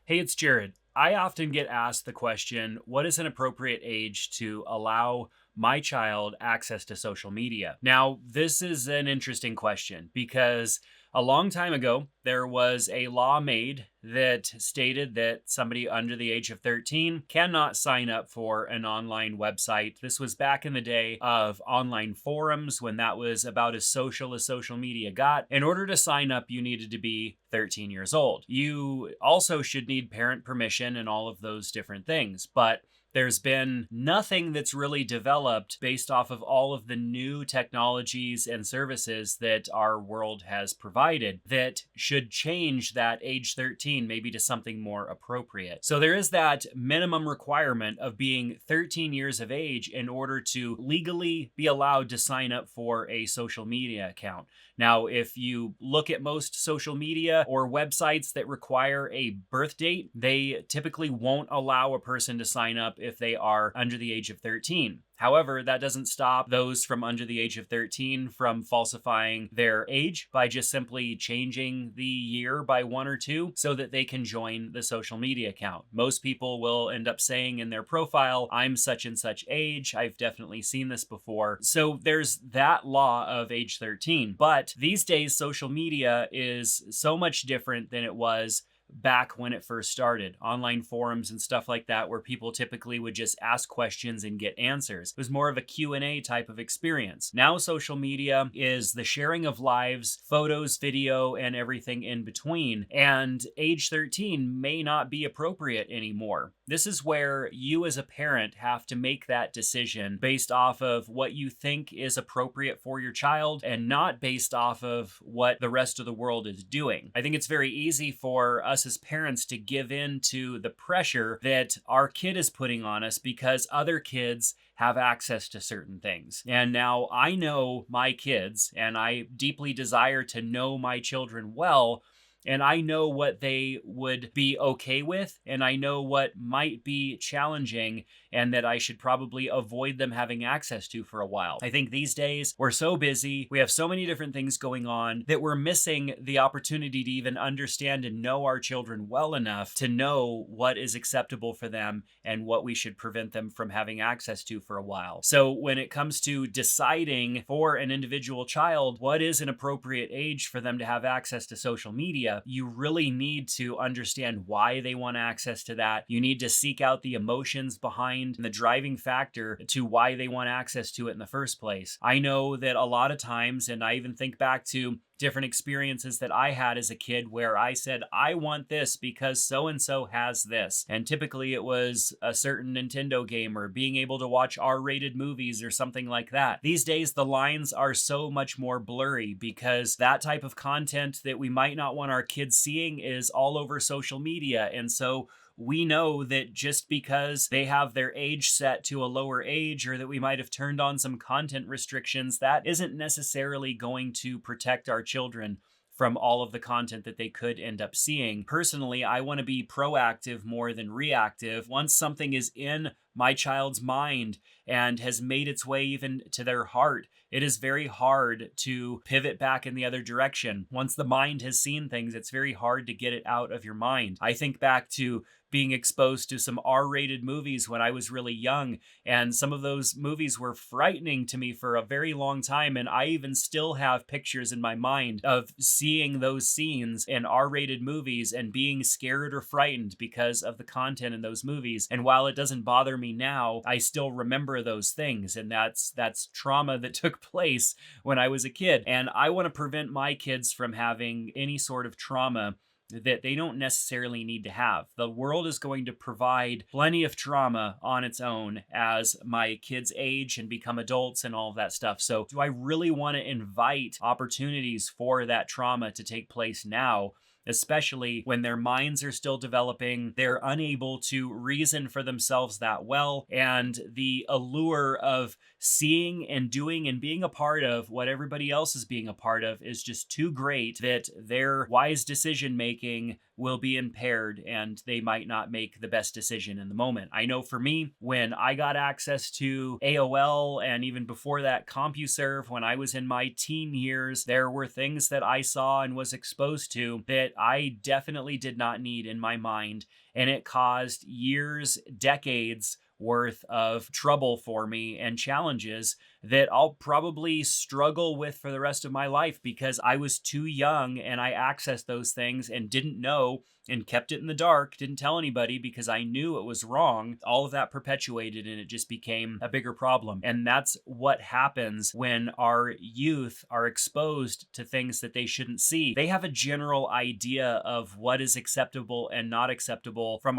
Hey, it's Jared. I often get asked the question, what is an appropriate age to allow my child access to social media? Now, this is an interesting question because a long time ago, there was a law made that stated that somebody under the age of 13 cannot sign up for an online website. This was back in the day of online forums when that was about as social media got. In order to sign up, you needed to be 13 years old. You also should need parent permission and all of those different things. But there's been nothing that's really developed based off of all of the new technologies and services that our world has provided that should change that age 13 maybe to something more appropriate. So there is that minimum requirement of being 13 years of age in order to legally be allowed to sign up for a social media account. Now, if you look at most social media or websites that require a birth date, they typically won't allow a person to sign up if they are under the age of 13. However, that doesn't stop those from under the age of 13 from falsifying their age by just simply changing the year by 1 or 2 so that they can join the social media account. Most people will end up saying in their profile, I'm such and such age. I've definitely seen this before. So there's that law of age 13. But these days, social media is so much different than it was back when it first started. Online forums and stuff like that where people typically would just ask questions and get answers. It was more of a Q&A type of experience. Now social media is the sharing of lives, photos, video, and everything in between. And age 13 may not be appropriate anymore. This is where you as a parent have to make that decision based off of what you think is appropriate for your child and not based off of what the rest of the world is doing. I think it's very easy for us as parents to give in to the pressure that our kid is putting on us because other kids have access to certain things. And now I know my kids and I deeply desire to know my children well. And I know what they would be okay with, and I know what might be challenging and that I should probably avoid them having access to for a while. I think these days we're so busy, we have so many different things going on that we're missing the opportunity to even understand and know our children well enough to know what is acceptable for them and what we should prevent them from having access to for a while. So when it comes to deciding for an individual child what is an appropriate age for them to have access to social media, you really need to understand why they want access to that. You need to seek out the emotions behind the driving factor to why they want access to it in the first place. I know that a lot of times, and I even think back to different experiences that I had as a kid where I said, I want this because so-and-so has this. And typically it was a certain Nintendo game or being able to watch R-rated movies or something like that. These days, the lines are so much more blurry because that type of content that we might not want our kids seeing is all over social media. And so we know that just because they have their age set to a lower age or that we might have turned on some content restrictions, that isn't necessarily going to protect our children from all of the content that they could end up seeing. Personally, I want to be proactive more than reactive. Once something is in my child's mind and has made its way even to their heart, it is very hard to pivot back in the other direction. Once the mind has seen things, it's very hard to get it out of your mind. I think back to being exposed to some R-rated movies when I was really young, and some of those movies were frightening to me for a very long time, and I even still have pictures in my mind of seeing those scenes in R-rated movies and being scared or frightened because of the content in those movies. And while it doesn't bother me now, I still remember those things, and that's trauma that took place when I was a kid. And I want to prevent my kids from having any sort of trauma that they don't necessarily need to have. The world is going to provide plenty of trauma on its own as my kids age and become adults and all of that stuff. So do I really want to invite opportunities for that trauma to take place now? Especially when their minds are still developing, they're unable to reason for themselves that well, and the allure of seeing and doing and being a part of what everybody else is being a part of is just too great that their wise decision making will be impaired and they might not make the best decision in the moment. I know for me, when I got access to AOL and even before that CompuServe, when I was in my teen years, there were things that I saw and was exposed to that I definitely did not need in my mind. And it caused years, decades worth of trouble for me and challenges that I'll probably struggle with for the rest of my life because I was too young and I accessed those things and didn't know and kept it in the dark, didn't tell anybody because I knew it was wrong. All of that perpetuated and it just became a bigger problem. And that's what happens when our youth are exposed to things that they shouldn't see. They have a general idea of what is acceptable and not acceptable from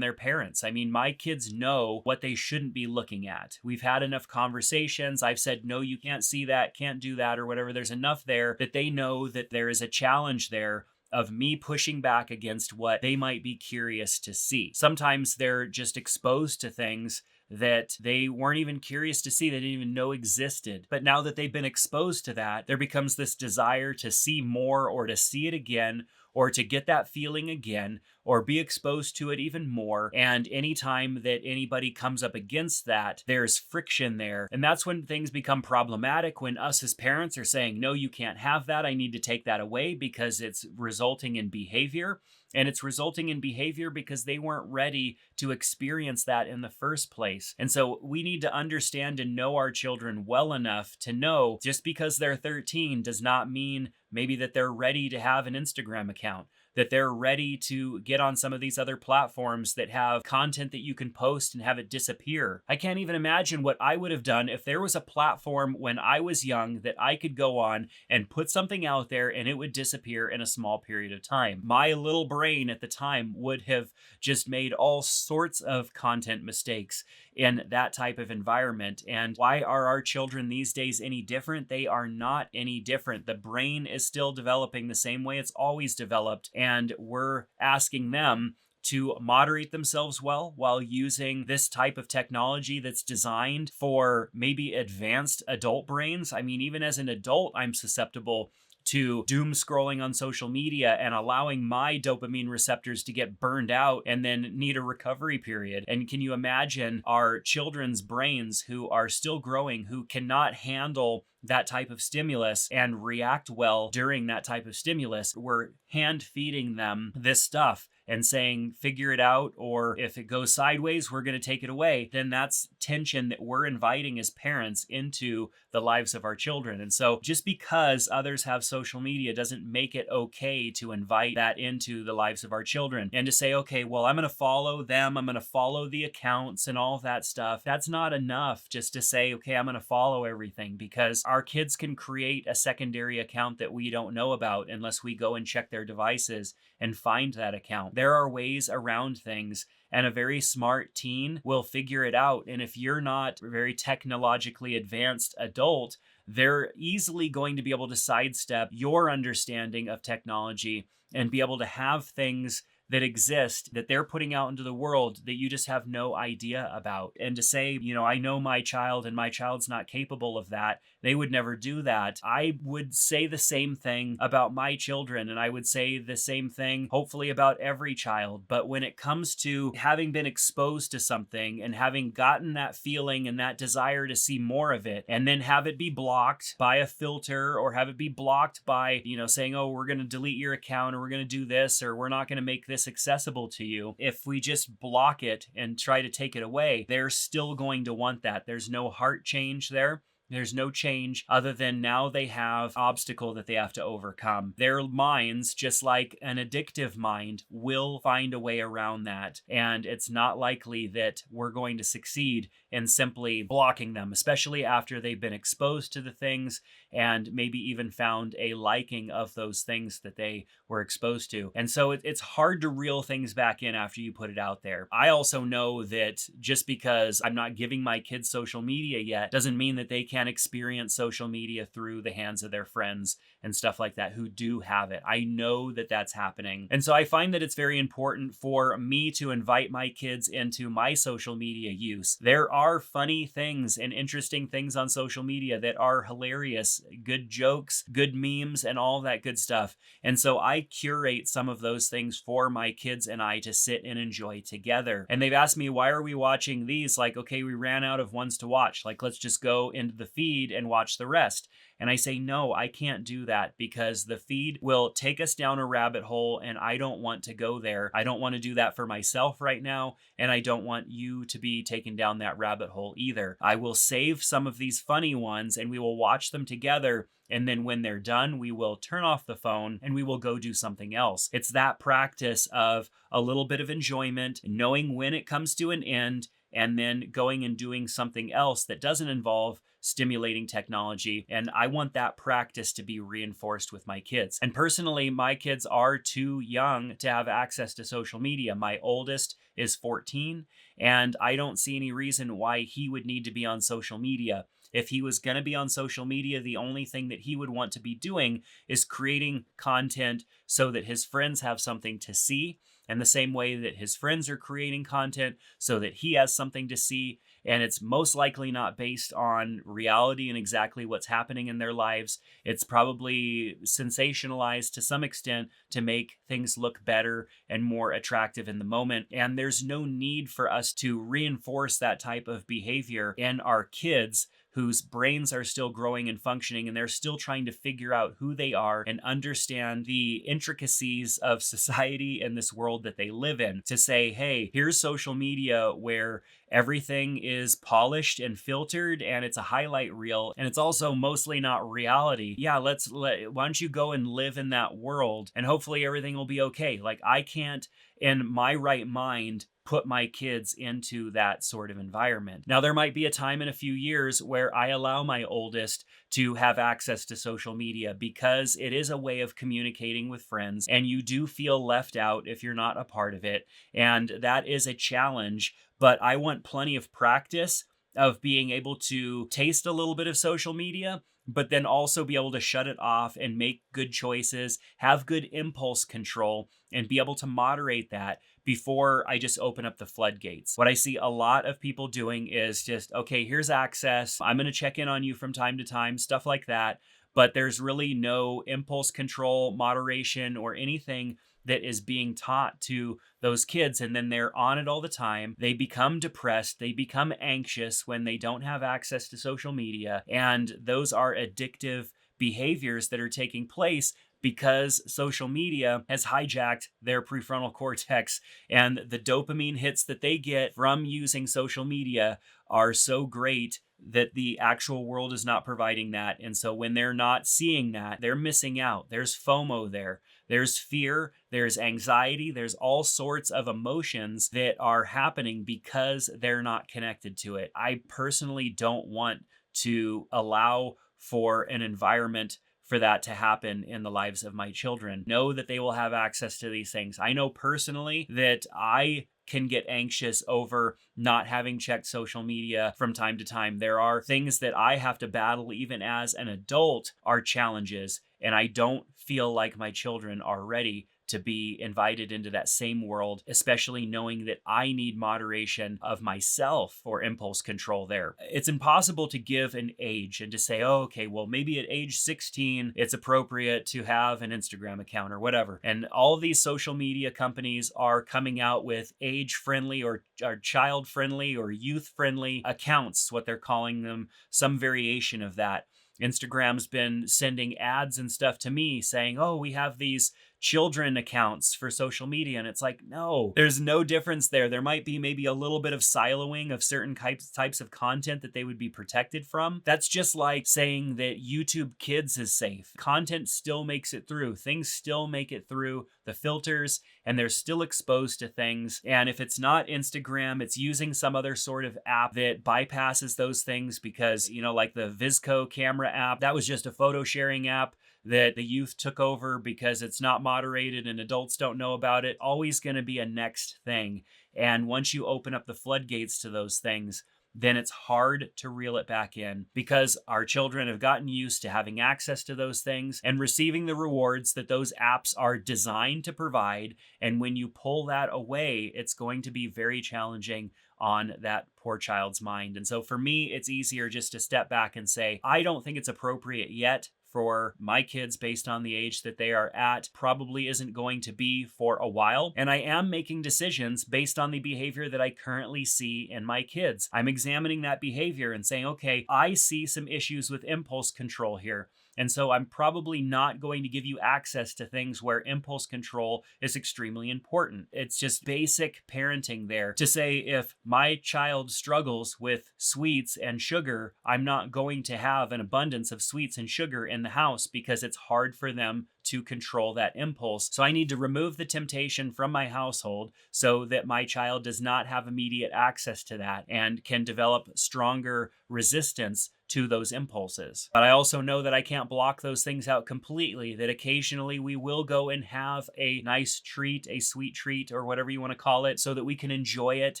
their parents. I mean, my kids know what they shouldn't be looking at. We've had enough conversations. I've said, no, you can't see that, can't do that, or whatever. There's enough there that they know that there is a challenge there of me pushing back against what they might be curious to see. Sometimes they're just exposed to things that they weren't even curious to see, they didn't even know existed. But now that they've been exposed to that, there becomes this desire to see more or to see it again or to get that feeling again or be exposed to it even more. And anytime that anybody comes up against that, there's friction there. And that's when things become problematic, when us as parents are saying, no, you can't have that. I need to take that away because it's resulting in behavior. And it's resulting in behavior because they weren't ready to experience that in the first place. And so we need to understand and know our children well enough to know just because they're 13 does not mean maybe that they're ready to have an Instagram account, that they're ready to get on some of these other platforms that have content that you can post and have it disappear. I can't even imagine what I would have done if there was a platform when I was young that I could go on and put something out there and it would disappear in a small period of time. My little brain at the time would have just made all sorts of content mistakes in that type of environment. And why are our children these days any different? They are not any different. The brain is still developing the same way it's always developed. And we're asking them to moderate themselves well while using this type of technology that's designed for maybe advanced adult brains. I mean, even as an adult, I'm susceptible to doom scrolling on social media and allowing my dopamine receptors to get burned out and then need a recovery period. And can you imagine our children's brains who are still growing, who cannot handle that type of stimulus and react well during that type of stimulus? We're hand feeding them this stuff and saying, figure it out, or if it goes sideways, we're going to take it away. Then that's tension that we're inviting as parents into the lives of our children. And so just because others have social media doesn't make it okay to invite that into the lives of our children and to say, okay, well, I'm going to follow them, I'm going to follow the accounts and all of that stuff. That's not enough just to say, okay, I'm going to follow everything, because our kids can create a secondary account that we don't know about unless we go and check their devices and find that account. There are ways around things, and a very smart teen will figure it out. And if you're not a very technologically advanced adult, they're easily going to be able to sidestep your understanding of technology and be able to have things that exist that they're putting out into the world that you just have no idea about. And to say, I know my child and my child's not capable of that, they would never do that. I would say the same thing about my children, and I would say the same thing hopefully about every child. But when it comes to having been exposed to something and having gotten that feeling and that desire to see more of it, and then have it be blocked by a filter or have it be blocked by, saying, oh, we're going to delete your account or we're going to do this or we're not going to make this accessible to you. If we just block it and try to take it away, they're still going to want that. There's no heart change there. There's no change other than now they have obstacle that they have to overcome. Their minds, just like an addictive mind, will find a way around that. And it's not likely that we're going to succeed in simply blocking them, especially after they've been exposed to the things and maybe even found a liking of those things that they were exposed to. And so it's hard to reel things back in after you put it out there. I also know that just because I'm not giving my kids social media yet doesn't mean that they can't can experience social media through the hands of their friends and stuff like that who do have it. I know that that's happening. And so I find that it's very important for me to invite my kids into my social media use. There are funny things and interesting things on social media that are hilarious, good jokes, good memes, and all that good stuff. And so I curate some of those things for my kids and I to sit and enjoy together. And they've asked me, why are we watching these? Like, okay, we ran out of ones to watch. Like, let's just go into the feed and watch the rest. And I say, no, I can't do that because the feed will take us down a rabbit hole and I don't want to go there. I don't want to do that for myself right now. And I don't want you to be taken down that rabbit hole either. I will save some of these funny ones and we will watch them together. And then when they're done, we will turn off the phone and we will go do something else. It's that practice of a little bit of enjoyment, knowing when it comes to an end, and then going and doing something else that doesn't involve stimulating technology. And I want that practice to be reinforced with my kids. And personally, my kids are too young to have access to social media. My oldest is 14, and I don't see any reason why he would need to be on social media. If he was going to be on social media, the only thing that he would want to be doing is creating content so that his friends have something to see. And the same way that his friends are creating content so that he has something to see. And it's most likely not based on reality and exactly what's happening in their lives. It's probably sensationalized to some extent to make things look better and more attractive in the moment. And there's no need for us to reinforce that type of behavior in our kids whose brains are still growing and functioning, and they're still trying to figure out who they are and understand the intricacies of society and this world that they live in. To say, hey, here's social media where everything is polished and filtered and it's a highlight reel and it's also mostly not reality. Yeah, why don't you go and live in that world and hopefully everything will be okay. Like, I can't in my right mind put my kids into that sort of environment. Now, there might be a time in a few years where I allow my oldest to have access to social media because it is a way of communicating with friends and you do feel left out if you're not a part of it. And that is a challenge, but I want plenty of practice of being able to taste a little bit of social media, but then also be able to shut it off and make good choices, have good impulse control, and be able to moderate that before I just open up the floodgates. What I see a lot of people doing is just, okay, here's access. I'm going to check in on you from time to time, stuff like that. But there's really no impulse control, moderation, or anything that is being taught to those kids. And then they're on it all the time. They become depressed. They become anxious when they don't have access to social media. And those are addictive behaviors that are taking place because social media has hijacked their prefrontal cortex, and the dopamine hits that they get from using social media are so great that the actual world is not providing that. And so when they're not seeing that, they're missing out. There's FOMO there. There's fear, there's anxiety, there's all sorts of emotions that are happening because they're not connected to it. I personally don't want to allow for an environment for that to happen in the lives of my children. Know that they will have access to these things. I know personally that I can get anxious over not having checked social media from time to time. There are things that I have to battle even as an adult are challenges, and I don't feel like my children are ready to be invited into that same world, especially knowing that I need moderation of myself or impulse control there. It's impossible to give an age and to say, oh, okay, well, maybe at age 16, it's appropriate to have an Instagram account or whatever. And all of these social media companies are coming out with age-friendly or child-friendly or youth-friendly accounts, what they're calling them, some variation of that. Instagram's been sending ads and stuff to me saying, oh, we have these children accounts for social media. And it's like, no, there's no difference there. There might be maybe a little bit of siloing of certain types of content that they would be protected from. That's just like saying that YouTube Kids is safe. Content still makes it through. Things still make it through the filters and they're still exposed to things. And if it's not Instagram, it's using some other sort of app that bypasses those things because, like the VSCO camera app, that was just a photo sharing app that the youth took over because it's not moderated and adults don't know about it. Always going to be a next thing. And once you open up the floodgates to those things, then it's hard to reel it back in because our children have gotten used to having access to those things and receiving the rewards that those apps are designed to provide. And when you pull that away, it's going to be very challenging on that poor child's mind. And so for me, it's easier just to step back and say, I don't think it's appropriate yet for my kids based on the age that they are at, probably isn't going to be for a while. And I am making decisions based on the behavior that I currently see in my kids. I'm examining that behavior and saying, okay, I see some issues with impulse control here. And so I'm probably not going to give you access to things where impulse control is extremely important. It's just basic parenting there to say if my child struggles with sweets and sugar, I'm not going to have an abundance of sweets and sugar in the house because it's hard for them to control that impulse. So I need to remove the temptation from my household so that my child does not have immediate access to that and can develop stronger resistance to those impulses. But I also know that I can't block those things out completely, that occasionally we will go and have a nice treat, a sweet treat, or whatever you want to call it, so that we can enjoy it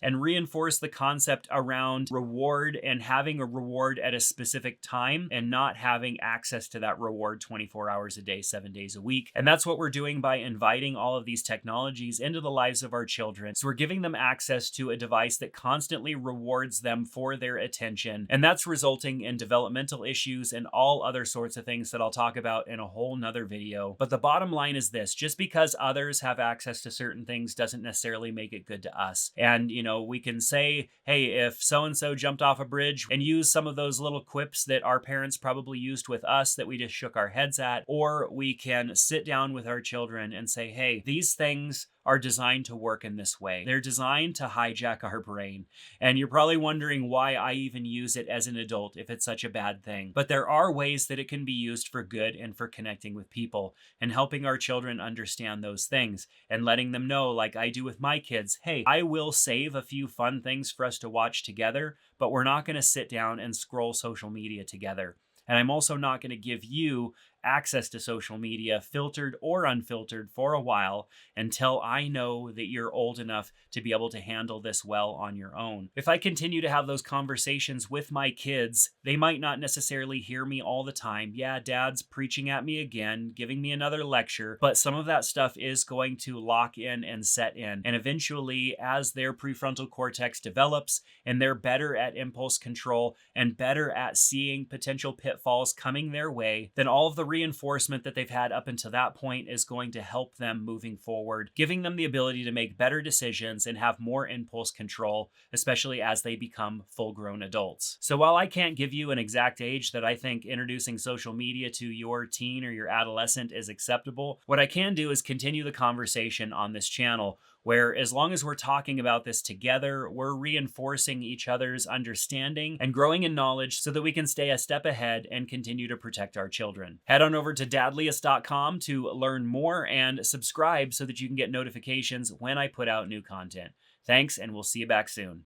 and reinforce the concept around reward and having a reward at a specific time and not having access to that reward 24 hours a day, 7 days a week. And that's what we're doing by inviting all of these technologies into the lives of our children. So we're giving them access to a device that constantly rewards them for their attention. And that's resulting in developmental issues and all other sorts of things that I'll talk about in a whole nother video. But the bottom line is this: just because others have access to certain things doesn't necessarily make it good to us. And, we can say, hey, if so-and-so jumped off a bridge and used some of those little quips that our parents probably used with us that we just shook our heads at, or we can sit down with our children and say, hey, these things are designed to work in this way. They're designed to hijack our brain. And you're probably wondering why I even use it as an adult if it's such a bad thing. But there are ways that it can be used for good and for connecting with people and helping our children understand those things and letting them know, like I do with my kids, hey, I will save a few fun things for us to watch together, but we're not going to sit down and scroll social media together. And I'm also not going to give you access to social media, filtered or unfiltered, for a while until I know that you're old enough to be able to handle this well on your own. If I continue to have those conversations with my kids, they might not necessarily hear me all the time. Yeah, dad's preaching at me again, giving me another lecture, but some of that stuff is going to lock in and set in. And eventually, as their prefrontal cortex develops and they're better at impulse control and better at seeing potential pitfalls coming their way, then all of the reinforcement that they've had up until that point is going to help them moving forward, giving them the ability to make better decisions and have more impulse control, especially as they become full-grown adults. So while I can't give you an exact age that I think introducing social media to your teen or your adolescent is acceptable, what I can do is continue the conversation on this channel, where as long as we're talking about this together, we're reinforcing each other's understanding and growing in knowledge so that we can stay a step ahead and continue to protect our children. Head on over to dadliest.com to learn more and subscribe so that you can get notifications when I put out new content. Thanks, and we'll see you back soon.